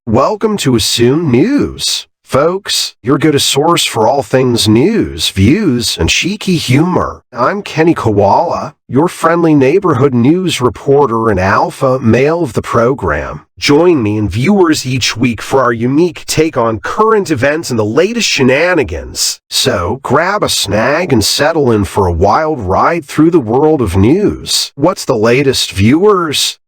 Welcome to Assume News. Folks, your go-to source for all things news, views, and cheeky humor. I'm Kenny Koala, your friendly neighborhood news reporter and alpha male of the program. Join me and viewers each week for our unique take on current events and the latest shenanigans. So, grab a snag and settle in for a wild ride through the world of news. What's the latest, viewers?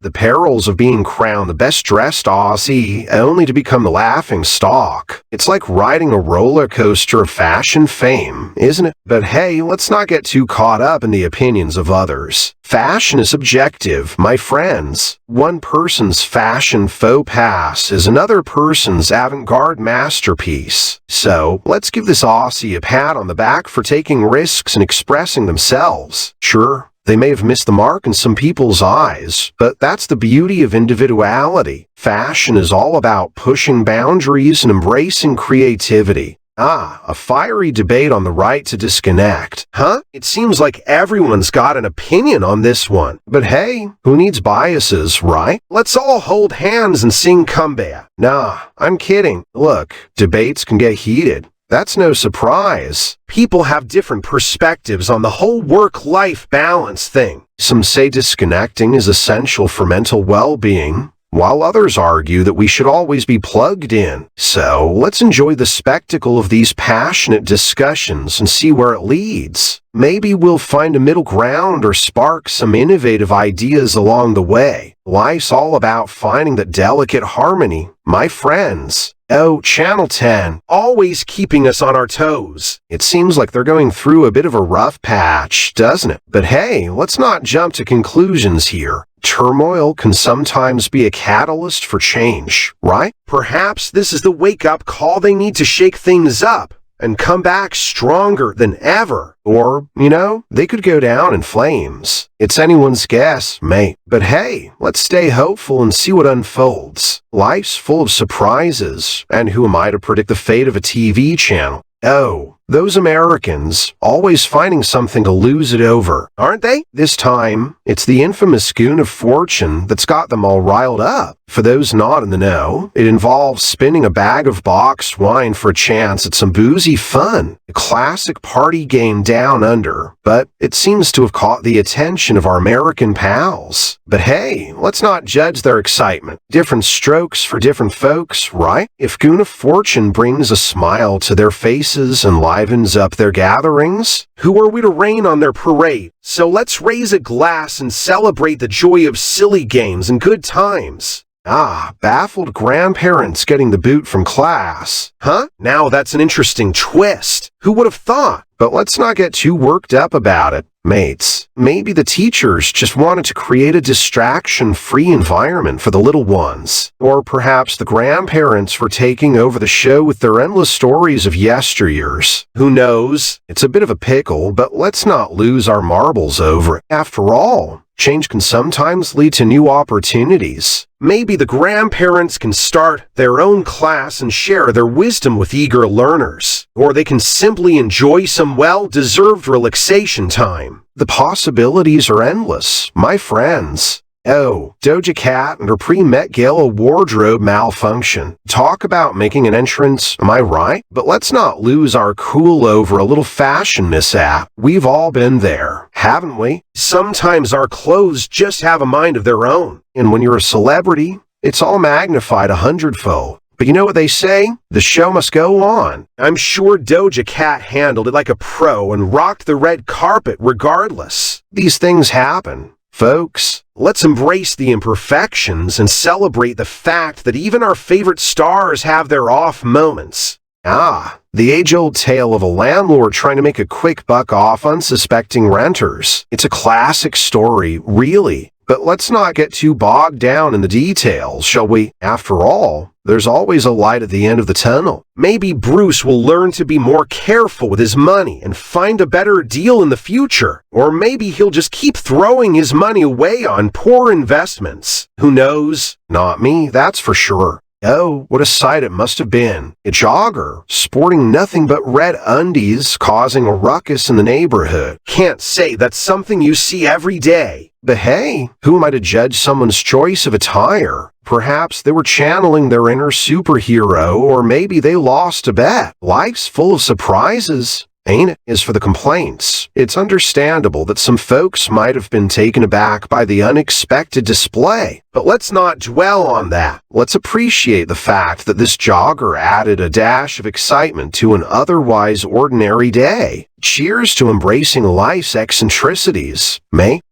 The perils of being crowned the best-dressed Aussie, only to become the laughing stock. It's like riding a roller coaster of fashion fame, isn't it? But hey, let's not get too caught up in the opinions of others. Fashion is subjective, my friends. One person's fashion faux pas is another person's avant-garde masterpiece. So, let's give this Aussie a pat on the back for taking risks and expressing themselves. Sure, they may have missed the mark in some people's eyes, but that's the beauty of individuality. Fashion is all about pushing boundaries and embracing creativity. A fiery debate on the right to disconnect. It seems like everyone's got an opinion on this one. But hey, who needs biases, right? Let's all hold hands and sing Kumbaya. Nah, I'm kidding. Look, debates can get heated. That's no surprise. People have different perspectives on the whole work-life balance thing. Some say disconnecting is essential for mental well-being, while others argue that we should always be plugged in. So, let's enjoy the spectacle of these passionate discussions and see where it leads. Maybe we'll find a middle ground or spark some innovative ideas along the way. Life's all about finding that delicate harmony, my friends. Oh, Channel 10, always keeping us on our toes. It seems like they're going through a bit of a rough patch, doesn't it? But hey, let's not jump to conclusions here. Turmoil can sometimes be a catalyst for change, right? Perhaps this is the wake-up call they need to shake things up and come back stronger than ever. Or, they could go down in flames. It's anyone's guess, mate. But hey, let's stay hopeful and see what unfolds. Life's full of surprises, and who am I to predict the fate of a TV channel? Oh, those Americans, always finding something to lose it over, aren't they? This time, it's the infamous Spoon of Fortune that's got them all riled up. For those not in the know, it involves spinning a bag of boxed wine for a chance at some boozy fun. A classic party game down under, but it seems to have caught the attention of our American pals. But hey, let's not judge their excitement. Different strokes for different folks, right? If Spoon of Fortune brings a smile to their faces and livens up their gatherings, who are we to rain on their parade? So let's raise a glass and celebrate the joy of silly games and good times. Baffled grandparents getting the boot from class. Now that's an interesting twist. Who would have thought? But let's not get too worked up about it, mates. Maybe the teachers just wanted to create a distraction-free environment for the little ones. Or perhaps the grandparents were taking over the show with their endless stories of yesteryears. Who knows? It's a bit of a pickle, but let's not lose our marbles over it. After all, change can sometimes lead to new opportunities. Maybe the grandparents can start their own class and share their wisdom with eager learners. Or they can simply enjoy some well-deserved relaxation time. The possibilities are endless, my friends. Oh, Doja Cat and her pre-Met Gala wardrobe malfunction. Talk about making an entrance, am I right? But let's not lose our cool over a little fashion mishap. We've all been there, haven't we? Sometimes our clothes just have a mind of their own. And when you're a celebrity, it's all magnified 100-fold. But you know what they say? The show must go on. I'm sure Doja Cat handled it like a pro and rocked the red carpet regardless. These things happen. Folks, let's embrace the imperfections and celebrate the fact that even our favorite stars have their off moments. The age-old tale of a landlord trying to make a quick buck off unsuspecting renters. It's a classic story, really. But let's not get too bogged down in the details, shall we? After all, there's always a light at the end of the tunnel. Maybe Bruce will learn to be more careful with his money and find a better deal in the future. Or maybe he'll just keep throwing his money away on poor investments. Who knows? Not me, that's for sure. Oh, what a sight it must have been. A jogger, sporting nothing but red undies, causing a ruckus in the neighborhood. Can't say that's something you see every day. But hey, who am I to judge someone's choice of attire? Perhaps they were channeling their inner superhero, or maybe they lost a bet. Life's full of surprises. Ain't it? As for the complaints, it's understandable that some folks might have been taken aback by the unexpected display. But let's not dwell on that. Let's appreciate the fact that this jogger added a dash of excitement to an otherwise ordinary day. Cheers to embracing life's eccentricities, mate.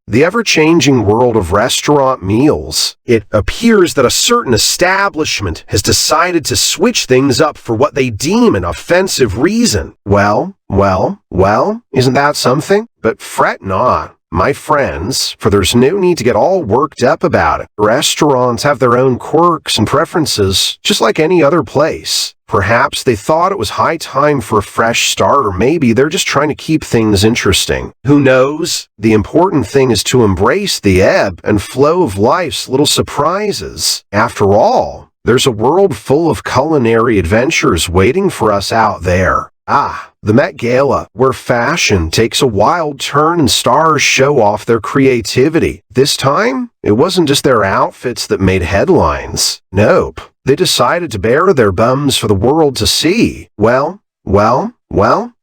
The ever-changing world of restaurant meals. It appears that a certain establishment has decided to switch things up for what they deem an offensive reason. Well, isn't that something? But fret not, my friends, for there's no need to get all worked up about it. Restaurants have their own quirks and preferences, just like any other place. Perhaps they thought it was high time for a fresh start, or maybe they're just trying to keep things interesting. Who knows? The important thing is to embrace the ebb and flow of life's little surprises. After all, there's a world full of culinary adventures waiting for us out there. The Met Gala, where fashion takes a wild turn and stars show off their creativity. This time, it wasn't just their outfits that made headlines. Nope. They decided to bare their bums for the world to see. Well,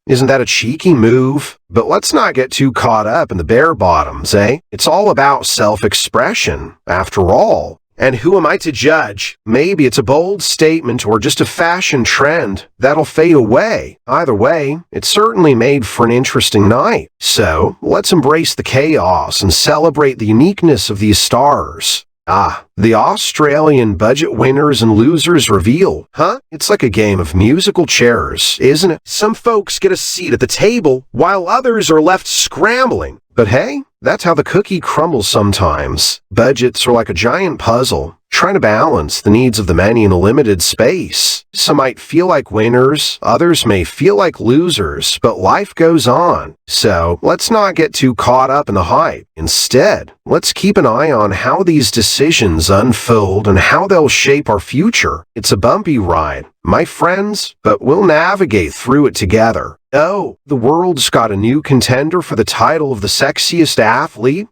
isn't that a cheeky move? But let's not get too caught up in the bare bottoms, eh? It's all about self-expression, after all. And who am I to judge? Maybe it's a bold statement or just a fashion trend that'll fade away. Either way, it certainly made for an interesting night. So, let's embrace the chaos and celebrate the uniqueness of these stars. The Australian budget winners and losers reveal. It's like a game of musical chairs, isn't it? Some folks get a seat at the table, while others are left scrambling. But hey, that's how the cookie crumbles sometimes. Budgets are like a giant puzzle, trying to balance the needs of the many in a limited space. Some might feel like winners, others may feel like losers, but life goes on. So, let's not get too caught up in the hype. Instead, let's keep an eye on how these decisions unfold and how they'll shape our future. It's a bumpy ride, my friends, but we'll navigate through it together. Oh, the world's got a new contender for the title of the sexiest athlete.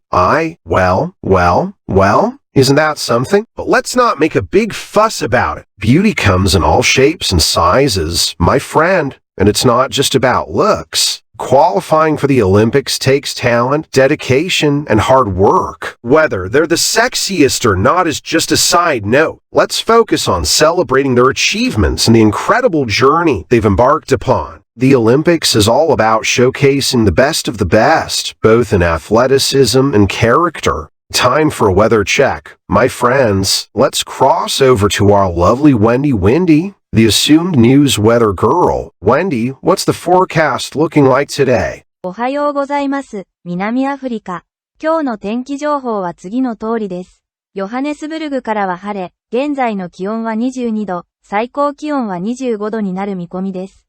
Isn't that something? But let's not make a big fuss about it. Beauty comes in all shapes and sizes, my friend, and it's not just about looks. Qualifying for the Olympics takes talent, dedication, and hard work. Whether they're the sexiest or not is just a side note. Let's focus on celebrating their achievements and the incredible journey they've embarked upon. The Olympics is all about showcasing the best of the best, both in athleticism and character. Time for a weather check. My friends, let's cross over to our lovely Wendy, the assumed news weather girl. Wendy, what's the forecast looking like today? おはようございます。南アフリカ。今日の天気情報は次の通りです。ヨハネスブルグからは晴れ、現在の気温は22度、最高気温は25度になる見込みです。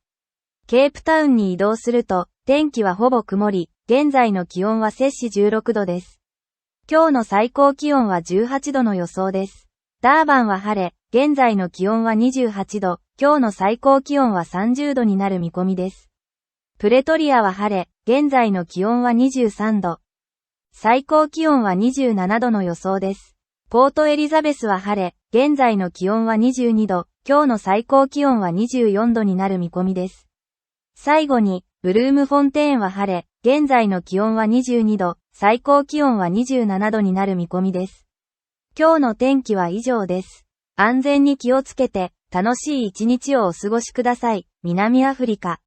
ケープタウンに移動すると、天気はほぼ曇り、現在の気温は摂氏16度です。今日の最高気温は18度の予想です。ダーバンは晴れ、現在の気温は28度、今日の最高気温は30度になる見込みです。プレトリアは晴れ、現在の気温は23度。最高気温は27度の予想です。ポートエリザベスは晴れ、現在の気温は22度、今日の最高気温は24度になる見込みです。最後に、ブルームフォンテーンは晴れ、現在の気温は22度、最高気温は27度になる見込みです。今日の天気は以上です。安全に気をつけて、楽しい一日をお過ごしください。南アフリカ。